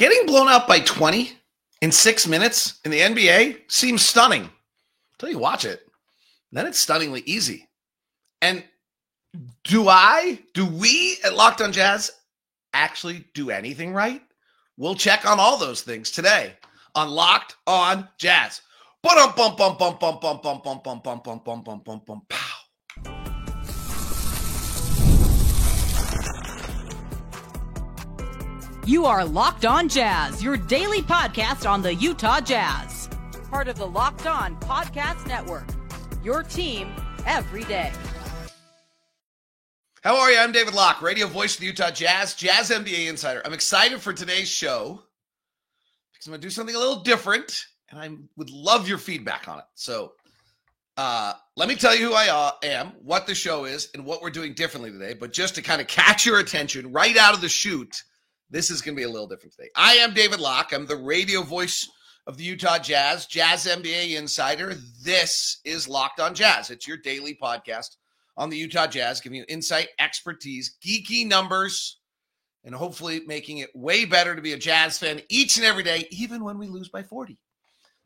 Getting blown out by 20 in 6 minutes in the NBA seems stunning until you watch it. Then it's stunningly easy. And do we at Locked On Jazz actually do anything right? We'll check on all those things today on Locked On Jazz. Pow. You are Locked On Jazz, your daily podcast on the Utah Jazz. Part of the Locked On Podcast Network, your team every day. How are you? I'm David Locke, radio voice of the Utah Jazz, Jazz NBA insider. I'm excited for today's show because I'm going to do something a little different, and I would love your feedback on it. So let me tell you who I am, what the show is, and what we're doing differently today. But just to kind of catch your attention right out of the chute, this is going to be a little different today. I am David Locke. I'm the radio voice of the Utah Jazz, Jazz NBA insider. This is Locked On Jazz. It's your daily podcast on the Utah Jazz, giving you insight, expertise, geeky numbers, and hopefully making it way better to be a Jazz fan each and every day, even when we lose by 40.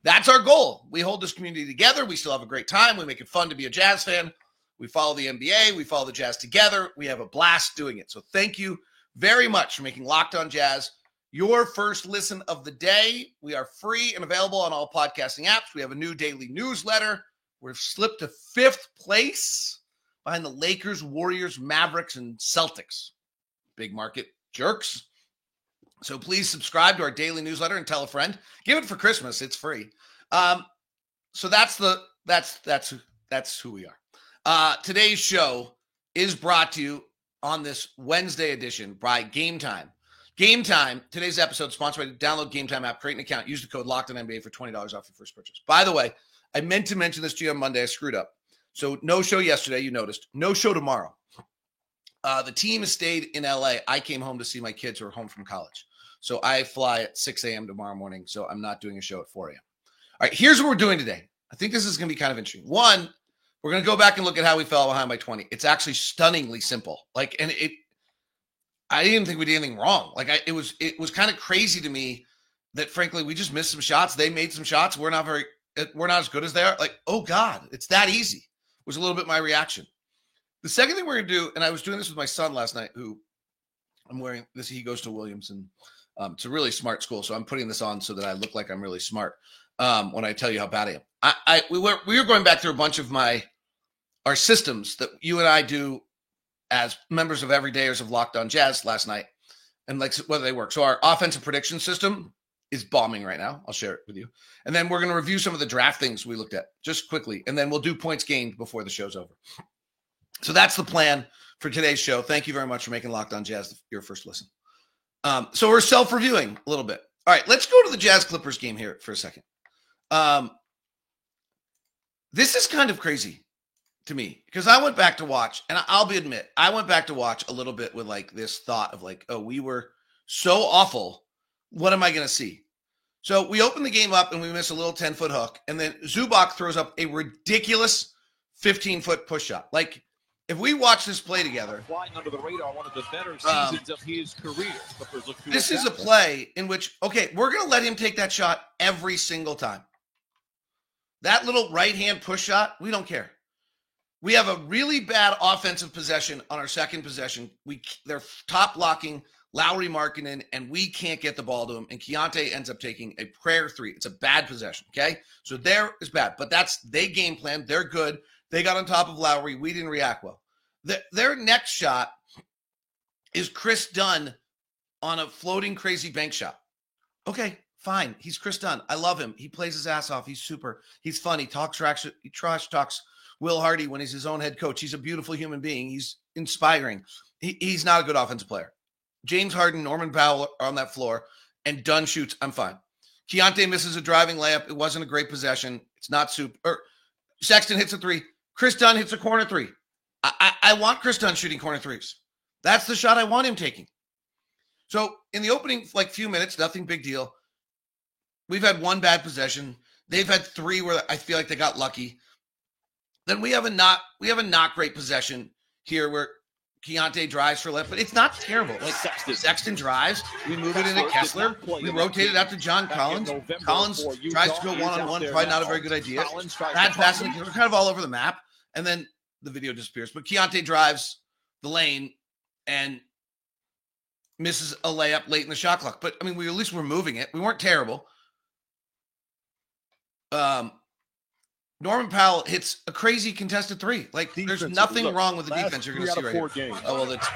That's our goal. We hold this community together. We still have a great time. We make it fun to be a Jazz fan. We follow the NBA. We follow the Jazz together. We have a blast doing it. So thank you very much for making Locked On Jazz your first listen of the day. We are free and available on all podcasting apps. We have a new daily newsletter. We've slipped to 5th place behind the Lakers, Warriors, Mavericks, and Celtics. Big market jerks. So please subscribe to our daily newsletter and tell a friend. Give it for Christmas. It's free. So that's who we are. Today's show is brought to you on this Wednesday edition by Game Time. Game Time, today's episode is sponsored by the download Game Time app, create an account, use the code LOCKEDONNBA for $20 off your first purchase. By the way, I meant to mention this to you on Monday. I screwed up. So no show yesterday, you noticed. No show tomorrow. The team has stayed in LA. I came home to see my kids who are home from college. So I fly at 6 a.m. tomorrow morning. So I'm not doing a show at 4 a.m. All right, here's what we're doing today. I think this is going to be kind of interesting. One, we're going to go back and look at how we fell behind by 20. It's actually stunningly simple. I didn't think we did anything wrong. It was kind of crazy to me that, frankly, we just missed some shots. They made some shots. We're not as good as they are. Oh God, it's that easy was a little bit my reaction. The second thing we're going to do, and I was doing this with my son last night, who I'm wearing this. He goes to Williams, and it's a really smart school. So I'm putting this on so that I look like I'm really smart when I tell you how bad I am. We were going back through a bunch of our systems that you and I do as members of everydayers of Locked On Jazz last night, and whether they work. So our offensive prediction system is bombing right now. I'll share it with you. And then we're going to review some of the draft things we looked at just quickly. And then we'll do points gained before the show's over. So that's the plan for today's show. Thank you very much for making Locked On Jazz your first listen. So we're self-reviewing a little bit. All right, let's go to the Jazz Clippers game here for a second. This is kind of crazy to me because I went back to watch, and I'll admit, I went back to watch a little bit with this thought of oh, we were so awful. What am I going to see? So we open the game up and we miss a little 10-foot hook, and then Zubac throws up a ridiculous 15-foot push shot. If we watch this play together, flying under the radar, one of the better seasons of his career. This is a play in which, okay, we're going to let him take that shot every single time. That little right-hand push shot, we don't care. We have a really bad offensive possession on our second possession. They're top blocking Lowry Markkanen, and we can't get the ball to him. And Keontae ends up taking a prayer three. It's a bad possession, okay? So there is bad. But they game plan. They're good. They got on top of Lowry. We didn't react well. Their next shot is Chris Dunn on a floating crazy bank shot. Okay, fine. He's Chris Dunn. I love him. He plays his ass off. He's super. He's fun. He trash talks Will Hardy when he's his own head coach. He's a beautiful human being. He's inspiring. He's not a good offensive player. James Harden, Norman Powell are on that floor, and Dunn shoots. I'm fine. Keontae misses a driving layup. It wasn't a great possession. It's not super. Sexton hits a three. Chris Dunn hits a corner three. I want Chris Dunn shooting corner threes. That's the shot I want him taking. So in the opening few minutes, nothing big deal. We've had one bad possession. They've had three where I feel like they got lucky. Then we have a not great possession here where Keontae drives for left, but it's not terrible. Like Sexton drives, we move it into Kessler, we rotate it out to John Collins. Collins tries to go one-on-one, probably not a very good idea. Bad passing, we're kind of all over the map, and then the video disappears. But Keontae drives the lane and misses a layup late in the shot clock. But, I mean, at least we're moving it. We weren't terrible. Norman Powell hits a crazy contested three. Like, there's nothing wrong with the defense you're going to see right here. Oh, well, that's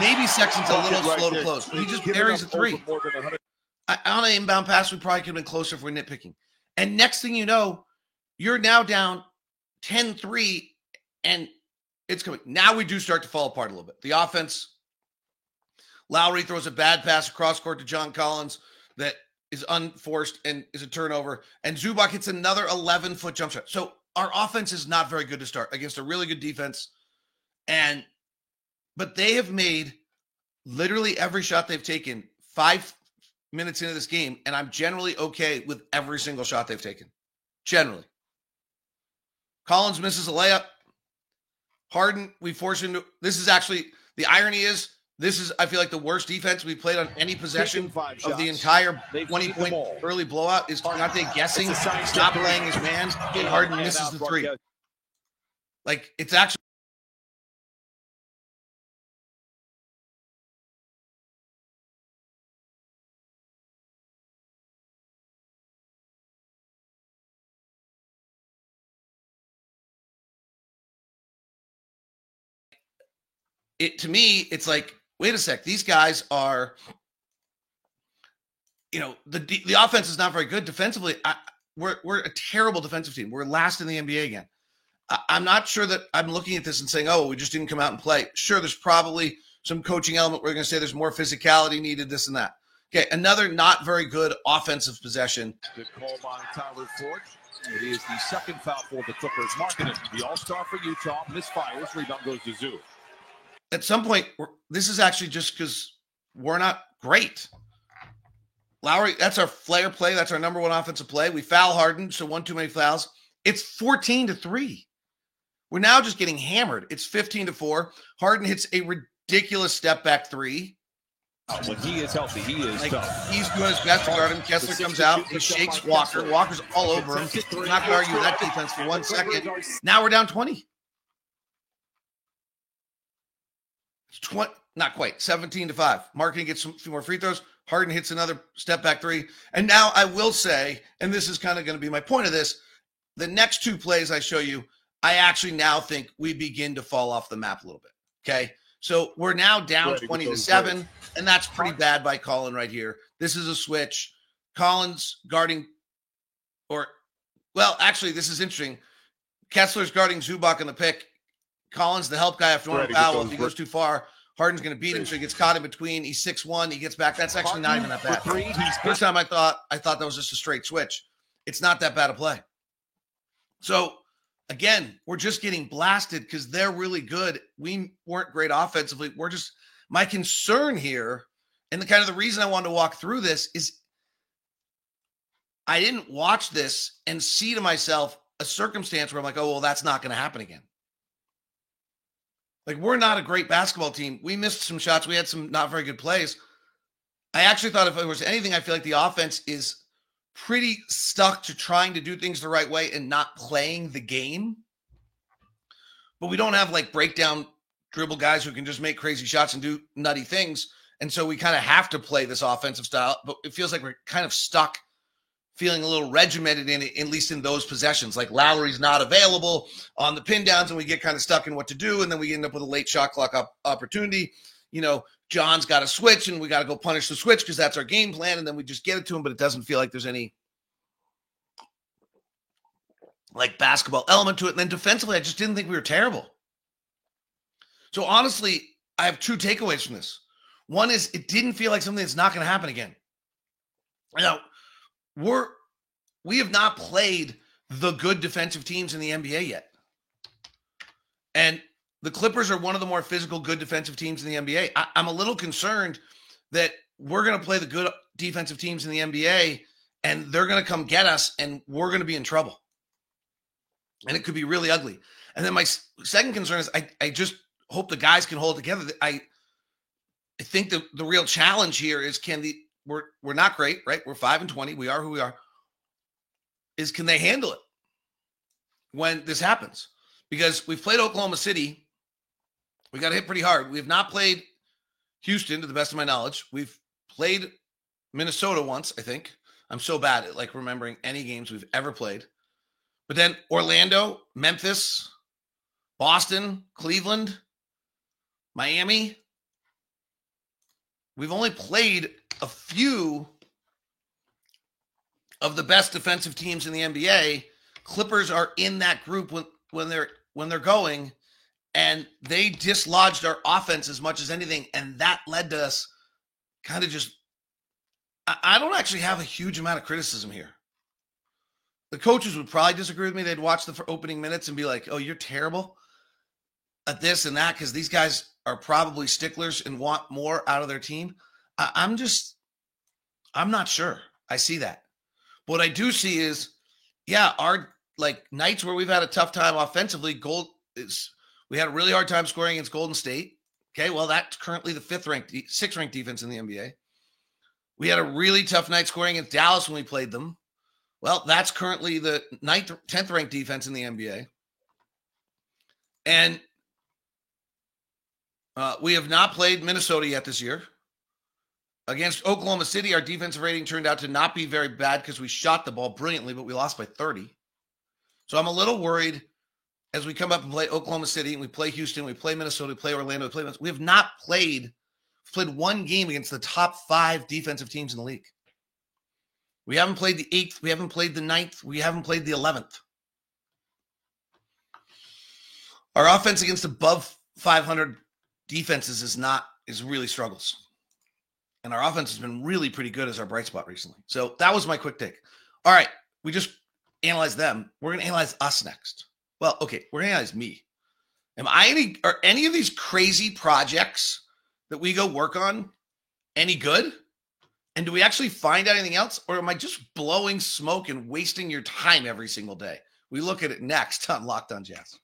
maybe Sexton's a little slow to close. He just buries a three. On an inbound pass, we probably could have been closer if we're nitpicking. And next thing you know, you're now down 10-3, and it's coming. Now we do start to fall apart a little bit. The offense, Lowry throws a bad pass across court to John Collins that is unforced and is a turnover. And Zubac hits another 11-foot jump shot. So our offense is not very good to start against a really good defense. But they have made literally every shot they've taken 5 minutes into this game, and I'm generally okay with every single shot they've taken. Generally. Collins misses a layup. Harden, we force him to. This is actually, the irony is, this is, I feel like, the worst defense we played on any possession of the entire 20-point early blowout is Keontae guessing, stop playing his man, and Harden misses the three. Like, it's actually. To me, it's like, wait a sec. These guys are, the offense is not very good defensively. We're a terrible defensive team. We're last in the NBA again. I'm not sure that I'm looking at this and saying, oh, we just didn't come out and play. Sure, there's probably some coaching element. We're going to say there's more physicality needed, this and that. Okay, another not very good offensive possession. Good call by Tyler Ford. It is the second foul for the Clippers. Markkanen, the all-star for Utah, misfires. Rebound goes to Zoo. At some point, this is actually just because we're not great. Lowry, that's our flair play. That's our number one offensive play. We foul Harden, so one too many fouls. It's 14-3. We're now just getting hammered. It's 15-4. Harden hits a ridiculous step-back three. When he is healthy, he is tough. He's doing his best to guard him. Kessler comes out. He shakes Walker. Walker's all over him. I'm not going to argue with that defense for 1 second. Now we're down 20. Not quite, 17-5. Markkanen gets a few more free throws. Harden hits another step back three. And now I will say, and this is kind of going to be my point of this, the next two plays I show you, I actually now think we begin to fall off the map a little bit. Okay. So we're now down 20-7, and that's pretty bad by Colin right here. This is a switch. Collins guarding, actually, this is interesting. Kessler's guarding Zubac in the pick. Collins, the help guy after one foul. If he goes too far, Harden's going to beat him, so he gets caught in between. He's 6'1". He gets back. That's actually not even that bad. First time I thought that was just a straight switch. It's not that bad a play. So, again, we're just getting blasted because they're really good. We weren't great offensively. My concern here, and the reason I wanted to walk through this is I didn't watch this and see to myself a circumstance where I'm like, oh, well, that's not going to happen again. Like, we're not a great basketball team. We missed some shots. We had some not very good plays. I actually thought if there was anything, I feel like the offense is pretty stuck to trying to do things the right way and not playing the game. But we don't have like breakdown dribble guys who can just make crazy shots and do nutty things. And so we kind of have to play this offensive style, but it feels like we're kind of stuck feeling a little regimented in it, at least in those possessions. Like Lowry's not available on the pin downs and we get kind of stuck in what to do. And then we end up with a late shot clock opportunity. John's got to switch and we got to go punish the switch because that's our game plan. And then we just get it to him, but it doesn't feel like there's any like basketball element to it. And then defensively, I just didn't think we were terrible. So honestly, I have two takeaways from this. One is it didn't feel like something that's not going to happen again. Now, we have not played the good defensive teams in the NBA yet. And the Clippers are one of the more physical, good defensive teams in the NBA. I'm a little concerned that we're going to play the good defensive teams in the NBA and they're going to come get us and we're going to be in trouble. And it could be really ugly. And then my second concern is hope the guys can hold together. I think the real challenge here is we're not great, right? We're 5-20. We are who we are. Can they handle it when this happens? Because we've played Oklahoma City. We got hit pretty hard. We have not played Houston, to the best of my knowledge. We've played Minnesota once, I think. I'm so bad at like remembering any games we've ever played. But then Orlando, Memphis, Boston, Cleveland, Miami. We've only played a few of the best defensive teams in the NBA. Clippers are in that group when they're going, and they dislodged our offense as much as anything, and that led to us kind of just. I don't actually have a huge amount of criticism here. The coaches would probably disagree with me. They'd watch the opening minutes and be like, "Oh, you're terrible at this and that," because these guys are probably sticklers and want more out of their team. I'm not sure. I see that. What I do see is, yeah, our like nights where we've had a tough time offensively, we had a really hard time scoring against Golden State. Okay, well, that's currently the sixth ranked defense in the NBA. We had a really tough night scoring against Dallas when we played them. Well, that's currently the 10th ranked defense in the NBA. And we have not played Minnesota yet this year. Against Oklahoma City, our defensive rating turned out to not be very bad because we shot the ball brilliantly, but we lost by 30. So I'm a little worried as we come up and play Oklahoma City, and we play Houston, we play Minnesota, we play Orlando, we have not played one game against the top 5 defensive teams in the league. We haven't played the 8th, we haven't played the 9th, we haven't played the 11th. Our offense against above 500 defenses is really struggles. And our offense has been really pretty good as our bright spot recently. So that was my quick take. All right, we just analyzed them. We're going to analyze us next. Well, okay, we're going to analyze me. Are any of these crazy projects that we go work on any good? And do we actually find out anything else? Or am I just blowing smoke and wasting your time every single day? We look at it next on Locked On Jazz.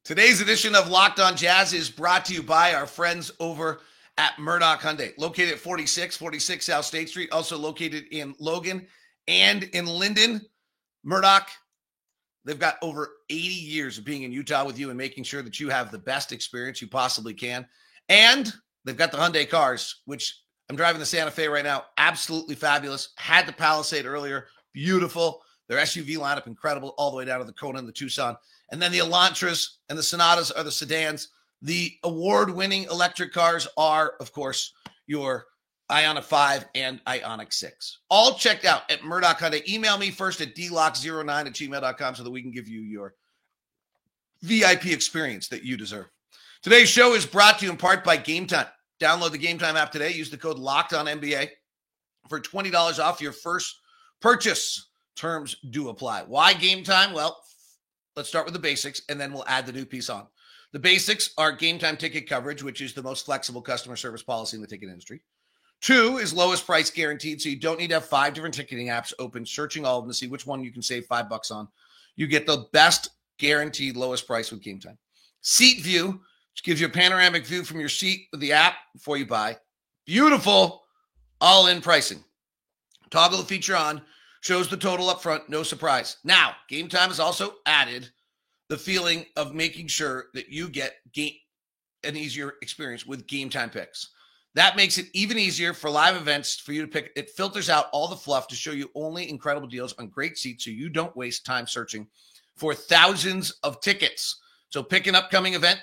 Today's edition of Locked On Jazz is brought to you by our friends over at Murdoch Hyundai, located at 4646 South State Street, also located in Logan and in Linden. Murdoch, they've got over 80 years of being in Utah with you and making sure that you have the best experience you possibly can. And they've got the Hyundai cars, which I'm driving the Santa Fe right now. Absolutely fabulous. Had the Palisade earlier. Beautiful. Their SUV lineup, incredible, all the way down to the Kona and the Tucson. And then the Elantras and the Sonatas are the sedans. The award-winning electric cars are, of course, your Ioniq 5 and Ioniq 6. All checked out at Murdoch Hyundai. Email me first at dlock09@gmail.com so that we can give you your VIP experience that you deserve. Today's show is brought to you in part by Game Time. Download the Game Time app today. Use the code LOCKEDONNBA for $20 off your first purchase. Terms do apply. Why Game Time? Well, let's start with the basics, and then we'll add the new piece on. The basics are Game Time ticket coverage, which is the most flexible customer service policy in the ticket industry. 2 is lowest price guaranteed, so you don't need to have 5 different ticketing apps open, searching all of them to see which one you can save $5 on. You get the best guaranteed lowest price with Game Time. Seat View, which gives you a panoramic view from your seat with the app before you buy. Beautiful, all-in pricing. Toggle the feature on, shows the total up front, no surprise. Now, Game Time has also added the feeling of making sure that you get an easier experience with Game Time picks. That makes it even easier for live events for you to pick. It filters out all the fluff to show you only incredible deals on great seats so you don't waste time searching for thousands of tickets. So pick an upcoming event,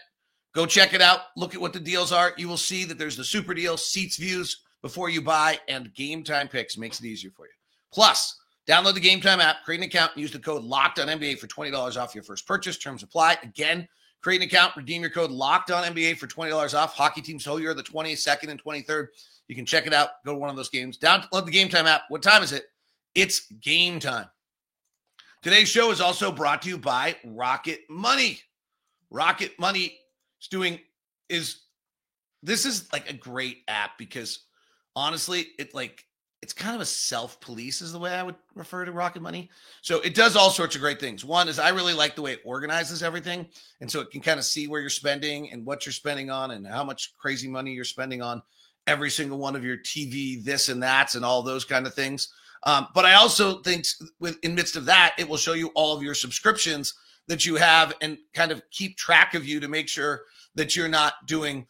go check it out, look at what the deals are. You will see that there's the super deal, seats views before you buy, and Game Time picks makes it easier for you. Plus, download the Game Time app, create an account, and use the code LOCKEDONNBA for $20 off your first purchase. Terms apply. Again, create an account, redeem your code LOCKEDONNBA for $20 off. Hockey teams whole year, the 22nd and 23rd. You can check it out. Go to one of those games. Download the Game Time app. What time is it? It's game time. Today's show is also brought to you by Rocket Money. Rocket Money this is like a great app because honestly, it's kind of a self-police is the way I would refer to Rocket Money. So it does all sorts of great things. One is I really like the way it organizes everything. And so it can kind of see where you're spending and what you're spending on and how much crazy money you're spending on every single one of your TV, this and that's, and all those kind of things. But I also think in midst of that, it will show you all of your subscriptions that you have and kind of keep track of you to make sure that you're not doing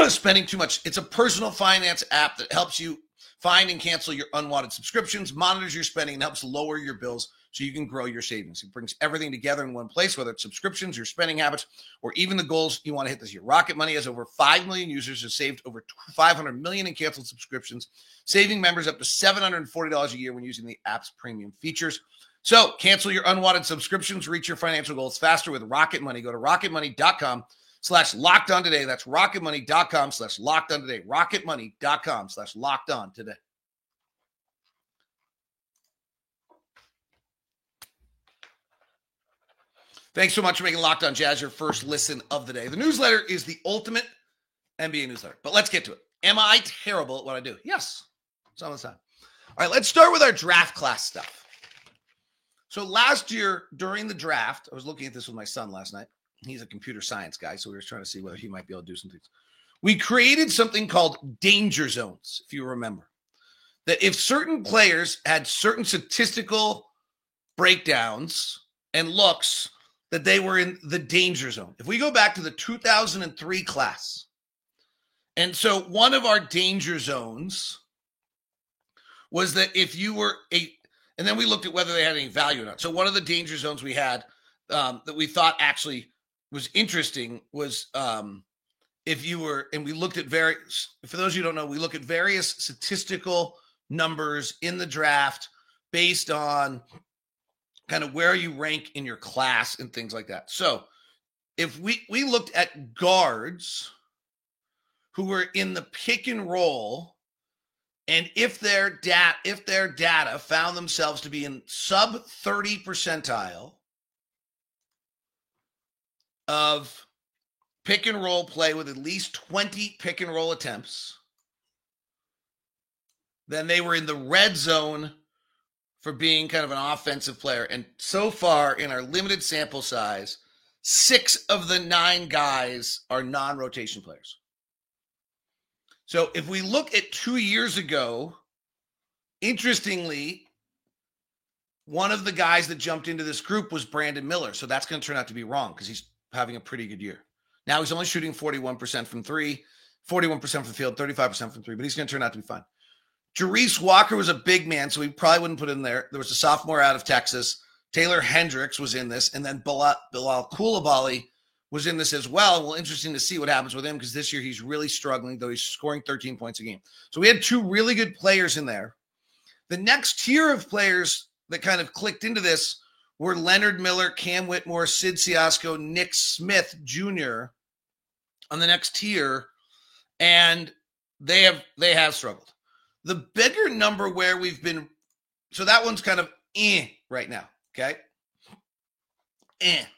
spending too much. It's a personal finance app that helps you find and cancel your unwanted subscriptions, monitors your spending, and helps lower your bills so you can grow your savings. It brings everything together in one place, whether it's subscriptions, your spending habits, or even the goals you want to hit this year. Rocket Money has over 5 million users, has saved over $500 million in canceled subscriptions, saving members up to $740 a year when using the app's premium features. So cancel your unwanted subscriptions, reach your financial goals faster with Rocket Money. Go to rocketmoney.com/locked on today. That's rocketmoney.com/locked on today. Rocketmoney.com/locked on today. Thanks so much for making Locked On Jazz your first listen of the day. The newsletter is the ultimate NBA newsletter, but let's get to it. Am I terrible at what I do? Yes, some of the time. All right, let's start with our draft class stuff. So last year during the draft, I was looking at this with my son last night. He's a computer science guy, so we were trying to see whether he might be able to do some things. We created something called danger zones, if you remember. That if certain players had certain statistical breakdowns and looks, that they were in the danger zone. If we go back to the 2003 class, and so one of our danger zones was that if you were and then we looked at whether they had any value or not. So one of the danger zones we had that we thought actually was interesting was if you were, and we looked at for those of you who don't know, we look at various statistical numbers in the draft based on kind of where you rank in your class and things like that. So if we looked at guards who were in the pick and roll, and if their data found themselves to be in sub 30 percentile of pick and roll play with at least 20 pick and roll attempts, then they were in the red zone for being kind of an offensive player. And so far in our limited sample size, 6 of the 9 guys are non-rotation players. So if we look at 2 years ago, interestingly, one of the guys that jumped into this group was Brandon Miller. So that's going to turn out to be wrong because he's having a pretty good year. Now he's only shooting 41% from 3, 41% from the field, 35% from 3, but he's going to turn out to be fine. Jarice Walker was a big man, so we probably wouldn't put in there. There was a sophomore out of Texas. Taylor Hendricks was in this, and then Bilal Coulibaly was in this as well. Well, interesting to see what happens with him because this year he's really struggling, though he's scoring 13 points a game. So we had 2 really good players in there. The next tier of players that kind of clicked into this were Leonard Miller, Cam Whitmore, Sid Ciasco, Nick Smith Jr. on the next tier, and they have struggled. The bigger number where we've been, so that one's kind of right now, okay?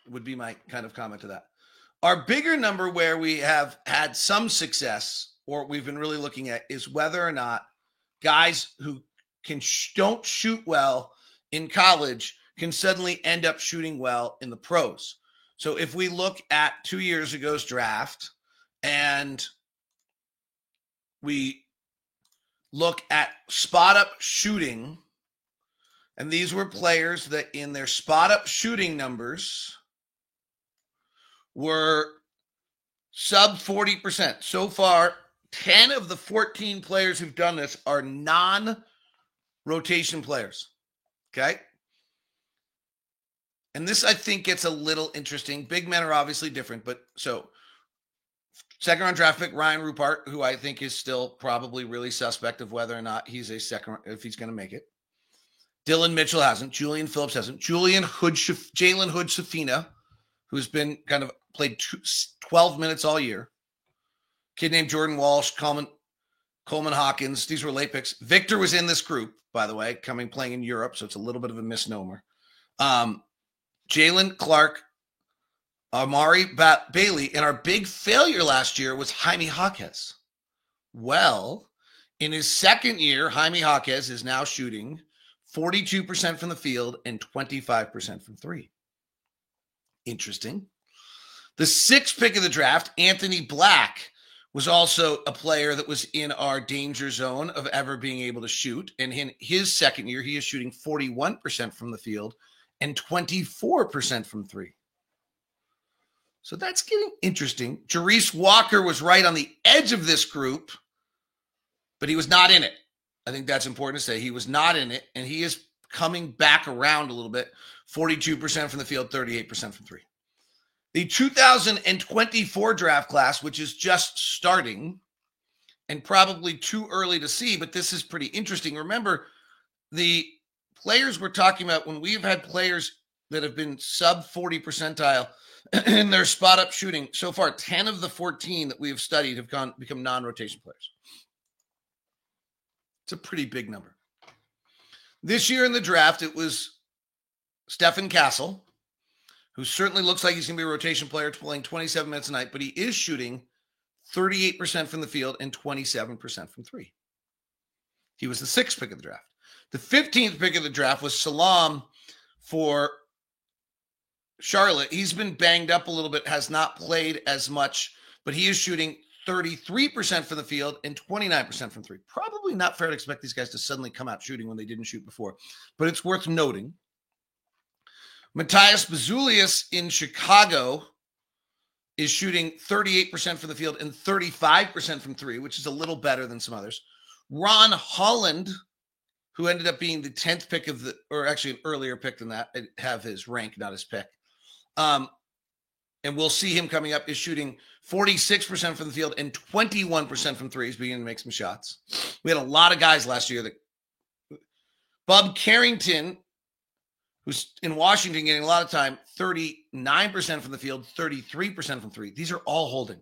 Would be my kind of comment to that. Our bigger number where we have had some success, or we've been really looking at, is whether or not guys who don't shoot well in college can suddenly end up shooting well in the pros. So if we look at 2 years ago's draft and we look at spot up shooting, and these were players that in their spot up shooting numbers were sub 40%. So far, 10 of the 14 players who've done this are non-rotation players. Okay? And this, I think, gets a little interesting. Big men are obviously different, but so second round draft pick Ryan Rupert, who I think is still probably really suspect of whether or not he's a second, if he's going to make it. Dylan Mitchell hasn't. Julian Phillips hasn't. Jalen Hood-Schifino, who's been kind of played 12 minutes all year. Kid named Jordan Walsh, Coleman Hawkins. These were late picks. Victor was in this group, by the way, playing in Europe, so it's a little bit of a misnomer. Jalen Clark, Amari Bailey, and our big failure last year was Jaime Jaquez. Well, In his second year, Jaime Jaquez is now shooting 42% from the field and 25% from three. Interesting. The sixth pick of the draft, Anthony Black, was also a player that was in our danger zone of ever being able to shoot. And in his second year, he is shooting 41% from the field and 24% from three. So that's getting interesting. Jarace Walker was right on the edge of this group, but he was not in it. I think that's important to say. He was not in it, and he is coming back around a little bit. 42% from the field, 38% from three. The 2024 draft class, which is just starting and probably too early to see, but this is pretty interesting. Remember, the players we're talking about, when we've had players that have been sub 40 percentile in their spot up shooting, so far 10 of the 14 that we have studied have become non-rotation players. It's a pretty big number. This year in the draft, it was Stephen Castle, who certainly looks like he's going to be a rotation player, playing 27 minutes a night, but he is shooting 38% from the field and 27% from three. He was the sixth pick of the draft. The 15th pick of the draft was Salam for Charlotte. He's been banged up a little bit, has not played as much, but he is shooting 33% from the field and 29% from three. Probably not fair to expect these guys to suddenly come out shooting when they didn't shoot before, but it's worth noting. Matthias Bazulius in Chicago is shooting 38% from the field and 35% from three, which is a little better than some others. Ron Holland, who ended up being the 10th pick of the, or actually an earlier pick than that, I have his rank, not his pick. And we'll see him coming up, is shooting 46% from the field and 21% from three. He's beginning to make some shots. We had a lot of guys last year that Bub Carrington, who's in Washington getting a lot of time, 39% from the field, 33% from three. These are all holding.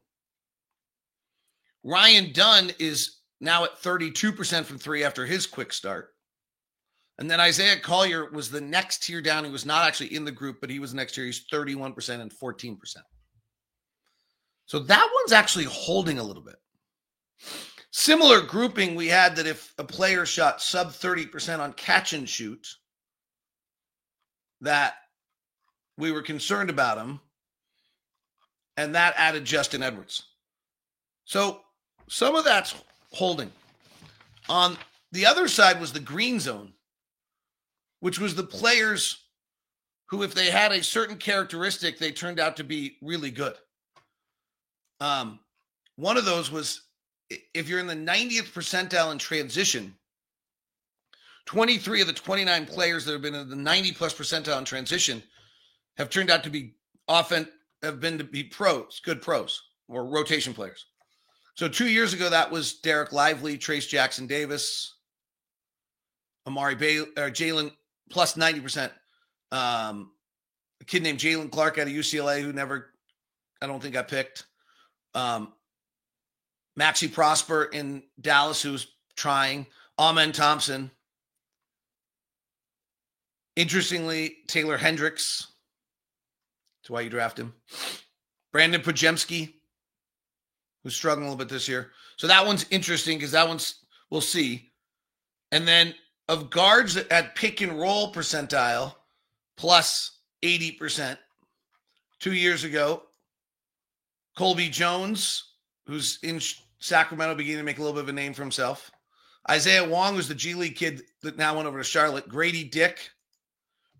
Ryan Dunn is now at 32% from three after his quick start. And then Isaiah Collier was the next tier down. He was not actually in the group, but he was the next tier. He's 31% and 14%. So that one's actually holding a little bit. Similar grouping we had that if a player shot sub 30% on catch and shoot, that we were concerned about him, and that added Justin Edwards. So some of that's holding. On the other side was the green zone, which was the players who, if they had a certain characteristic, they turned out to be really good. One of those was, if you're in the 90th percentile in transition, 23 of the 29 players that have been in the 90 plus percentile in transition have turned out to be pros, good pros, or rotation players. So 2 years ago, that was Derek Lively, Trace Jackson Davis, Amari Jalen plus 90%. A kid named Jalen Clark out of UCLA who never, I don't think got picked. Maxi Prosper in Dallas, who's trying. Amen Thompson. Interestingly, Taylor Hendricks. That's why you draft him. Brandon Podziemski, who's struggling a little bit this year. So that one's interesting because that one's, we'll see. And then of guards at pick and roll percentile, plus 80%. 2 years ago, Colby Jones, who's in Sacramento, beginning to make a little bit of a name for himself. Isaiah Wong, who's the G League kid that now went over to Charlotte. Grady Dick,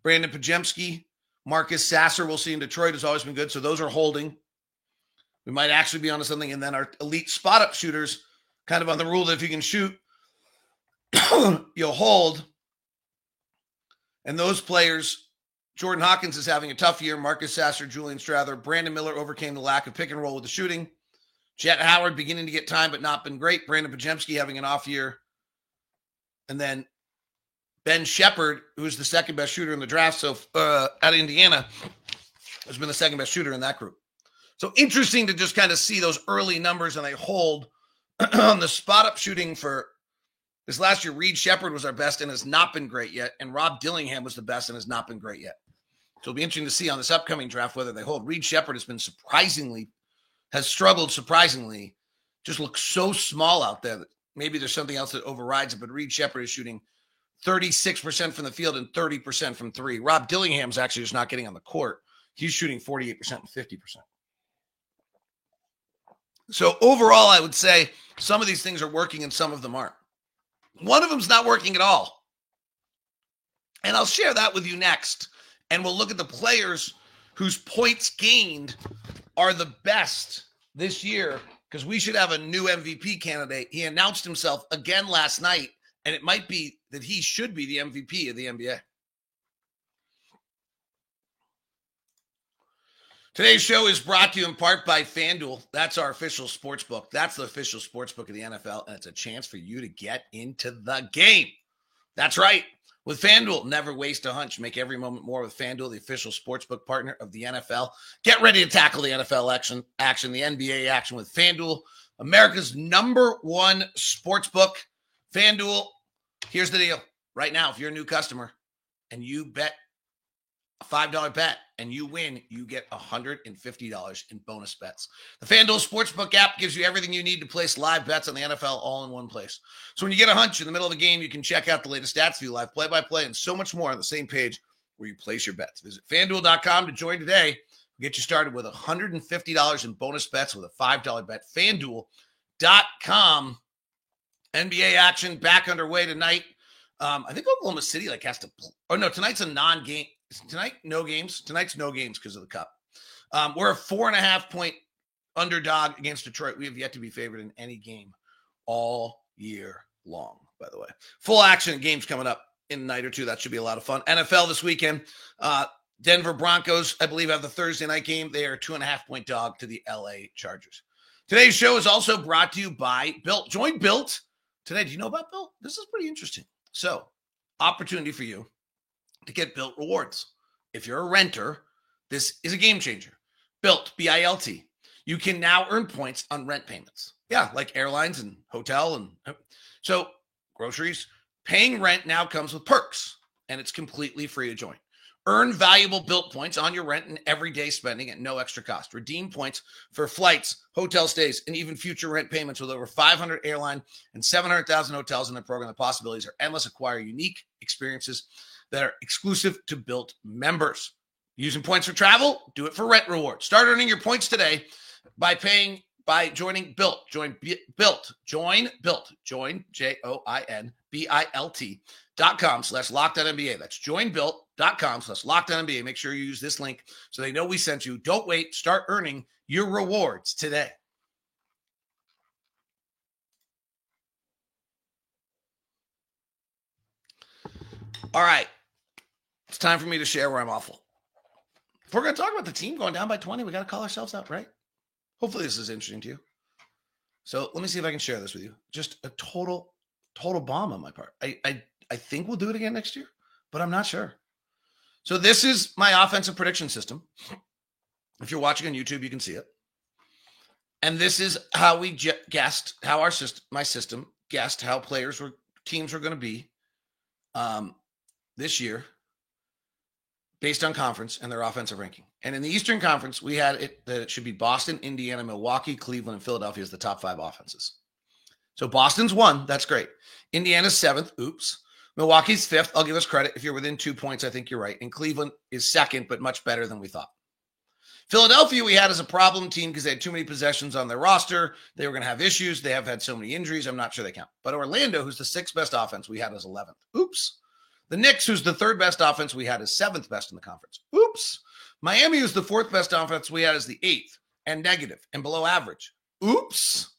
Brandon Podziemski, Marcus Sasser, we'll see in Detroit, has always been good. So those are holding. We might actually be onto something. And then our elite spot-up shooters, kind of on the rule that if you can shoot, you'll hold. And those players, Jordan Hawkins is having a tough year. Marcus Sasser, Julian Strather, Brandon Miller overcame the lack of pick and roll with the shooting. Jet Howard beginning to get time, but not been great. Brandon Podziemski having an off year. And then Ben Shepard, who's the second best shooter in the draft, so out of Indiana, has been the second best shooter in that group. So interesting to just kind of see those early numbers, and they hold on the spot up shooting for this last year. Reed Shepard was our best and has not been great yet, and Rob Dillingham was the best and has not been great yet. So it'll be interesting to see on this upcoming draft whether they hold. Reed Shepard has struggled surprisingly, just looks so small out there that maybe there's something else that overrides it, but Reed Sheppard is shooting 36% from the field and 30% from three. Rob Dillingham's actually just not getting on the court. He's shooting 48% and 50%. So overall, I would say some of these things are working and some of them aren't. One of them's not working at all. And I'll share that with you next. And we'll look at the players whose points gained are the best this year, because we should have a new MVP candidate. He announced himself again last night, and it might be that he should be the MVP of the NBA. Today's show is brought to you in part by FanDuel. That's our official sports book. That's the official sports book of the NFL, and it's a chance for you to get into the game. That's right. With FanDuel, never waste a hunch. Make every moment more with FanDuel, the official sportsbook partner of the NFL. Get ready to tackle the NFL action, the NBA action with FanDuel, America's #1 sportsbook. FanDuel, here's the deal. Right now, if you're a new customer and you bet a $5 bet and you win, you get $150 in bonus bets. The FanDuel Sportsbook app gives you everything you need to place live bets on the NFL all in one place. So when you get a hunch in the middle of the game, you can check out the latest stats view, live play-by-play, and so much more on the same page where you place your bets. Visit FanDuel.com to join today. We'll get you started with $150 in bonus bets with a $5 bet. FanDuel.com. NBA action back underway tonight. I think Oklahoma City has to – oh, no, tonight's a non-game. Tonight, no games. Tonight's no games because of the cup. We're a 4.5-point underdog against Detroit. We have yet to be favored in any game all year long, by the way. Full action games coming up in a night or two. That should be a lot of fun. NFL this weekend. Denver Broncos, I believe, have the Thursday night game. They are a 2.5-point dog to the LA Chargers. Today's show is also brought to you by Built. Join Built today. Do you know about Built? This is pretty interesting. So, opportunity for you to get Built rewards. If you're a renter, this is a game changer. Built, B-I-L-T. You can now earn points on rent payments. Yeah, like airlines and hotel. And so groceries. Paying rent now comes with perks, and it's completely free to join. Earn valuable Built points on your rent and everyday spending at no extra cost. Redeem points for flights, hotel stays, and even future rent payments with over 500 airline and 700,000 hotels in the program. The possibilities are endless. Acquire unique experiences that are exclusive to Built members. Using points for travel, do it for rent rewards. Start earning your points today by joining Built. Join Built. Join Built. Join JOINBILT.com/LockedOnNBA. That's joinbuilt.com/LockedOnNBA. Make sure you use this link so they know we sent you. Don't wait. Start earning your rewards today. All right. It's time for me to share where I'm awful. If we're going to talk about the team going down by 20, we got to call ourselves out, right? Hopefully this is interesting to you. So let me see if I can share this with you. Just a total bomb on my part. I think we'll do it again next year, but I'm not sure. So this is my offensive prediction system. If you're watching on YouTube, you can see it. And this is how we guessed, how my system guessed how teams were going to be this year based on conference and their offensive ranking. And in the Eastern Conference, we had it that it should be Boston, Indiana, Milwaukee, Cleveland, and Philadelphia as the top 5 offenses. So Boston's 1. That's great. Indiana's 7th. Oops. Milwaukee's 5th. I'll give us credit. If you're within 2 points, I think you're right. And Cleveland is 2nd, but much better than we thought. Philadelphia, we had as a problem team because they had too many possessions on their roster. They were going to have issues. They have had so many injuries. I'm not sure they count. But Orlando, who's the 6th best offense, we had as 11th. Oops. The Knicks, who's the 3rd best offense, we had as 7th best in the conference. Oops. Miami, who's the 4th best offense, we had as the 8th and negative and below average. Oops.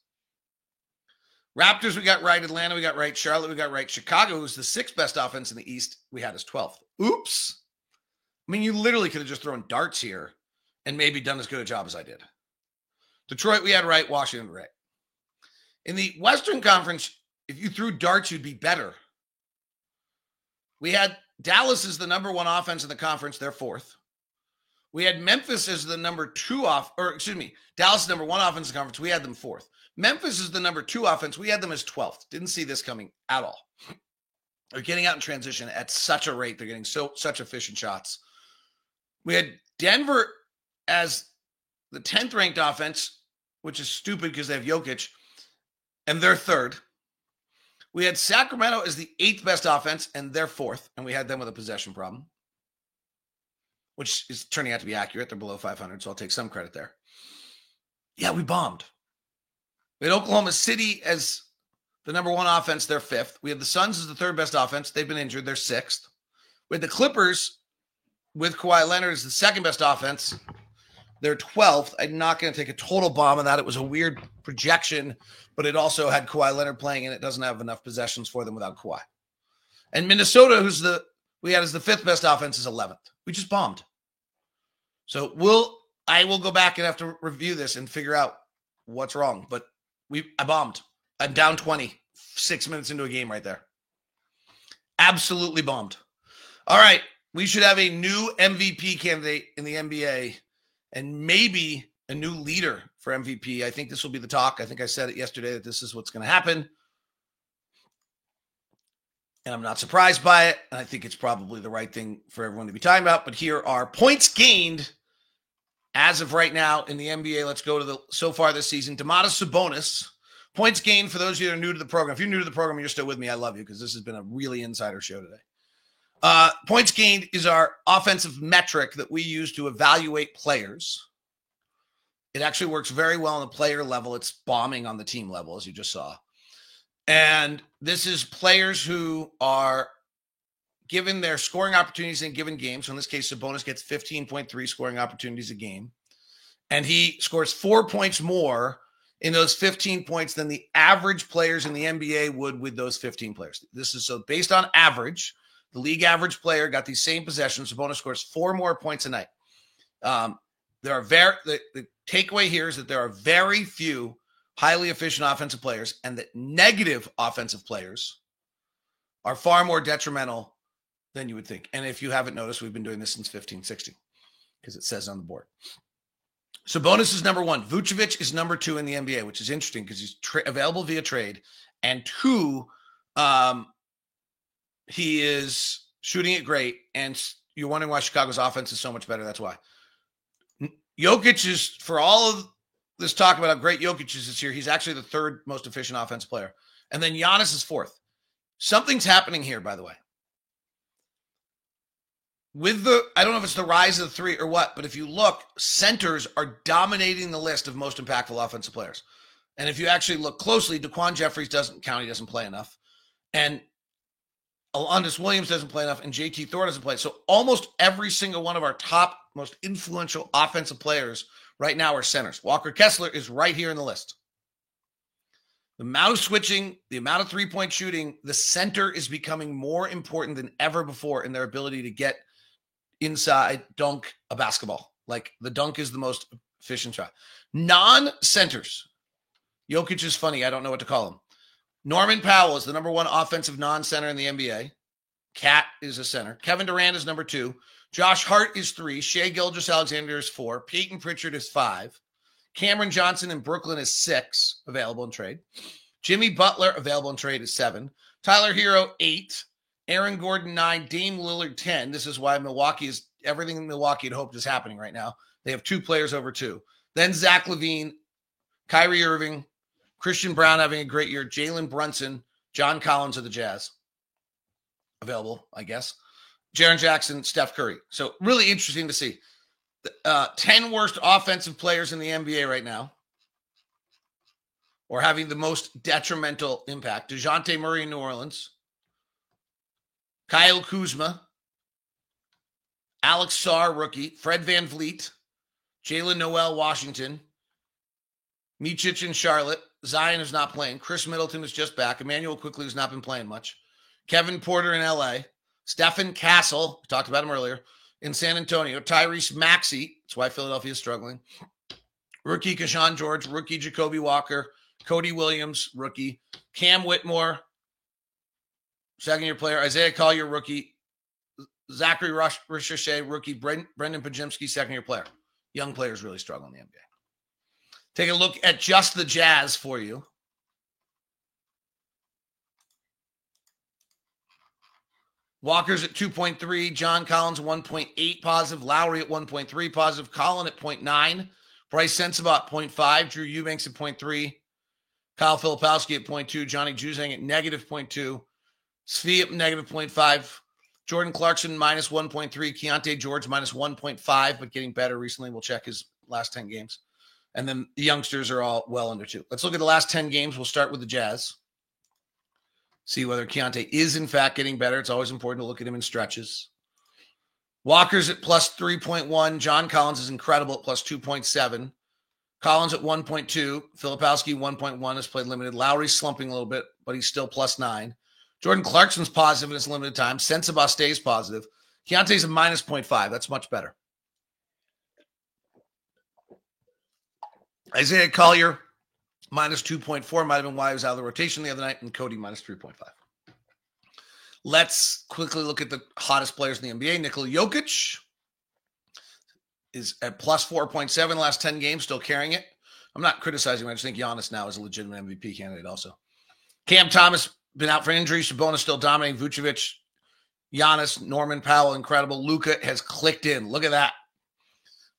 Raptors, we got right. Atlanta, we got right. Charlotte, we got right. Chicago, who's the 6th best offense in the East, we had as 12th. Oops. I mean, you literally could have just thrown darts here and maybe done as good a job as I did. Detroit, we had right. Washington, right. In the Western Conference, if you threw darts, you'd be better. We had Dallas as the number 1 offense in the conference. They're 4th. We had Memphis as the number 2 Dallas number 1 offense in the conference. We had them 4th. Memphis is the number 2 offense. We had them as 12th. Didn't see this coming at all. They're getting out in transition at such a rate. They're getting such efficient shots. We had Denver as the 10th ranked offense, which is stupid because they have Jokic, and they're 3rd. We had Sacramento as the 8th best offense, and they're 4th, and we had them with a possession problem, which is turning out to be accurate. They're below 500, so I'll take some credit there. Yeah, we bombed. We had Oklahoma City as the number 1 offense, they're 5th. We had the Suns as the 3rd best offense. They've been injured, they're 6th. We had the Clippers with Kawhi Leonard as the 2nd best offense. They're 12th. I'm not going to take a total bomb on that. It was a weird projection, but it also had Kawhi Leonard playing, and it doesn't have enough possessions for them without Kawhi. And Minnesota, we had as the 5th best offense, is 11th. We just bombed. So I will go back and have to review this and figure out what's wrong. But I bombed. I'm down 20, 6 minutes into a game right there. Absolutely bombed. All right. We should have a new MVP candidate in the NBA and maybe a new leader for MVP. I think this will be the talk. I think I said it yesterday that this is what's going to happen. And I'm not surprised by it. And I think it's probably the right thing for everyone to be talking about. But here are points gained as of right now in the NBA. Let's go to so far this season. Domantas Sabonis, points gained for those of you that are new to the program. If you're new to the program and you're still with me, I love you because this has been a really insider show today. Points gained is our offensive metric that we use to evaluate players. It actually works very well on the player level. It's bombing on the team level, as you just saw. And this is players who are given their scoring opportunities in given games. So in this case, Sabonis gets 15.3 scoring opportunities a game. And he scores 4 points more in those 15 points than the average players in the NBA would with those 15 players. This is so based on average. The league average player got these same possessions. Sabonis scores 4 more points a night. The takeaway here is that there are very few highly efficient offensive players, and that negative offensive players are far more detrimental than you would think. And if you haven't noticed, we've been doing this since 15-16 because it says on the board. Sabonis is number 1. Vucevic is number 2 in the NBA, which is interesting because he's available via trade. And 2, he is shooting it great. And you're wondering why Chicago's offense is so much better. That's why. Jokic is, for all of this talk about how great Jokic is this year, he's actually the 3rd most efficient offensive player. And then Giannis is 4th. Something's happening here, by the way. I don't know if it's the rise of the 3 or what, but if you look, centers are dominating the list of most impactful offensive players. And if you actually look closely, DaQuan Jeffries doesn't count. He doesn't play enough. And Alondas Williams doesn't play enough, and JT Thor doesn't play. So almost every single one of our top, most influential offensive players right now are centers. Walker Kessler is right here in the list. The amount of switching, the amount of three-point shooting, the center is becoming more important than ever before in their ability to get inside, dunk a basketball. Like the dunk is the most efficient shot. Non-centers. Jokic is funny. I don't know what to call him. Norman Powell is the number 1 offensive non-center in the NBA. Cat is a center. Kevin Durant is number 2. Josh Hart is 3. Shai Gilgeous-Alexander is 4. Peyton Pritchard is 5. Cameron Johnson in Brooklyn is 6, available in trade. Jimmy Butler, available in trade, is 7. Tyler Hero, 8. Aaron Gordon, 9. Dame Lillard, 10. This is why everything in Milwaukee had hoped is happening right now. They have 2 players over 2. Then Zach LaVine, Kyrie Irving, Christian Brown having a great year, Jalen Brunson, John Collins of the Jazz. Available, I guess. Jaren Jackson, Steph Curry. So really interesting to see. 10 worst offensive players in the NBA right now, or having the most detrimental impact. DeJounte Murray in New Orleans. Kyle Kuzma. Alex Sarr, rookie. Fred VanVleet. Jalen Noel, Washington. Micic in Charlotte. Zion is not playing. Chris Middleton is just back. Emmanuel Quickley has not been playing much. Kevin Porter in LA. Stephen Castle, we talked about him earlier, in San Antonio. Tyrese Maxey, that's why Philadelphia is struggling. Rookie Keshawn George, rookie Jacoby Walker, Cody Williams, rookie. Cam Whitmore, second-year player. Isaiah Collier, rookie. Zachary Ricochet, rookie. Brendan Pajimski, second-year player. Young players really struggle in the NBA. Take a look at just the Jazz for you. Walker's at 2.3. John Collins, 1.8 positive. Lowry at 1.3 positive. Collin at 0.9. Bryce Sensabaugh at 0.5. Drew Eubanks at 0.3. Kyle Filipowski at 0.2. Johnny Juzang at negative 0.2. Svi at negative 0.5. Jordan Clarkson minus 1.3. Keontae George minus 1.5, but getting better recently. We'll check his last 10 games. And then the youngsters are all well under 2. Let's look at the last 10 games. We'll start with the Jazz. See whether Keontae is, in fact, getting better. It's always important to look at him in stretches. Walker's at plus 3.1. John Collins is incredible at plus 2.7. Collins at 1.2. Filipowski 1.1 has played limited. Lowry's slumping a little bit, but he's still plus 9. Jordan Clarkson's positive in his limited time. Sensabaugh stays positive. Keontae's a minus 0.5. That's much better. Isaiah Collier, minus 2.4. Might have been why he was out of the rotation the other night. And Cody, minus 3.5. Let's quickly look at the hottest players in the NBA. Nikola Jokic is at plus 4.7 last 10 games, still carrying it. I'm not criticizing him. I just think Giannis now is a legitimate MVP candidate also. Cam Thomas been out for injury. Sabonis still dominating. Vucevic, Giannis, Norman Powell, incredible. Luka has clicked in. Look at that.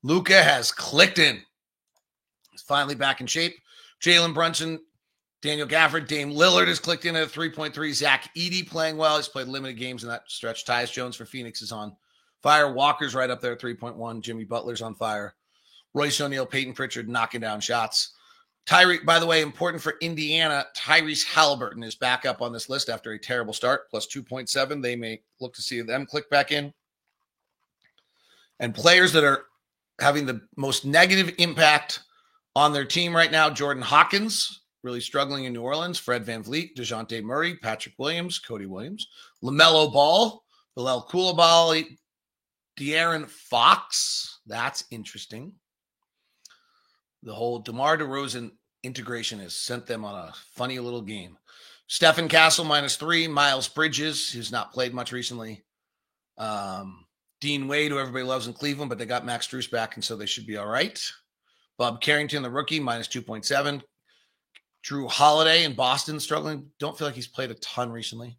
Luka has clicked in. He's finally back in shape. Jalen Brunson, Daniel Gafford, Dame Lillard has clicked in at 3.3. Zach Edey playing well. He's played limited games in that stretch. Tyus Jones for Phoenix is on fire. Walker's right up there at 3.1. Jimmy Butler's on fire. Royce O'Neal, Peyton Pritchard knocking down shots. By the way, important for Indiana, Tyrese Halliburton is back up on this list after a terrible start, plus 2.7. They may look to see them click back in. And players that are having the most negative impact on their team right now, Jordan Hawkins, really struggling in New Orleans, Fred VanVleet, DeJounte Murray, Patrick Williams, Cody Williams, LaMelo Ball, Bilal Coulibaly, De'Aaron Fox. That's interesting. The whole DeMar DeRozan integration has sent them on a funny little game. Stephen Castle, minus 3. Miles Bridges, who's not played much recently. Dean Wade, who everybody loves in Cleveland, but they got Max Strus back, and so they should be all right. Bob Carrington, the rookie, minus 2.7. Drew Holiday in Boston, struggling. Don't feel like he's played a ton recently.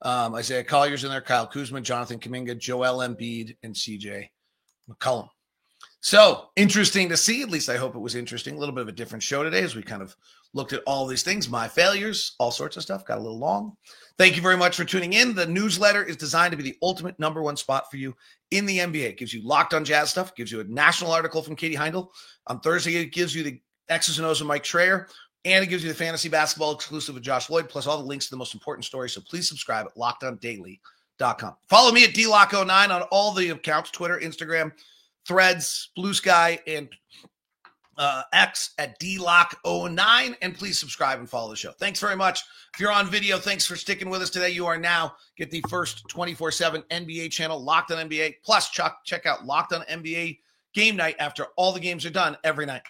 Isaiah Collier's in there. Kyle Kuzma, Jonathan Kuminga, Joel Embiid, and CJ McCollum. So, interesting to see. At least I hope it was interesting. A little bit of a different show today as we kind of looked at all these things, my failures, all sorts of stuff. Got a little long. Thank you very much for tuning in. The newsletter is designed to be the ultimate number one spot for you in the NBA. It gives you Locked on Jazz stuff. It gives you a national article from Katie Heindel. On Thursday, it gives you the X's and O's of Mike Schreier. And it gives you the fantasy basketball exclusive with Josh Lloyd, plus all the links to the most important stories. So please subscribe at LockedOnDaily.com. Follow me at DLock09 on all the accounts, Twitter, Instagram, Threads, Blue Sky, and X at DLock09. And please subscribe and follow the show. Thanks very much. If you're on video, thanks for sticking with us today. You are now get the first 24/7 NBA channel, Locked on NBA. Plus, check out Locked on NBA Game Night after all the games are done every night.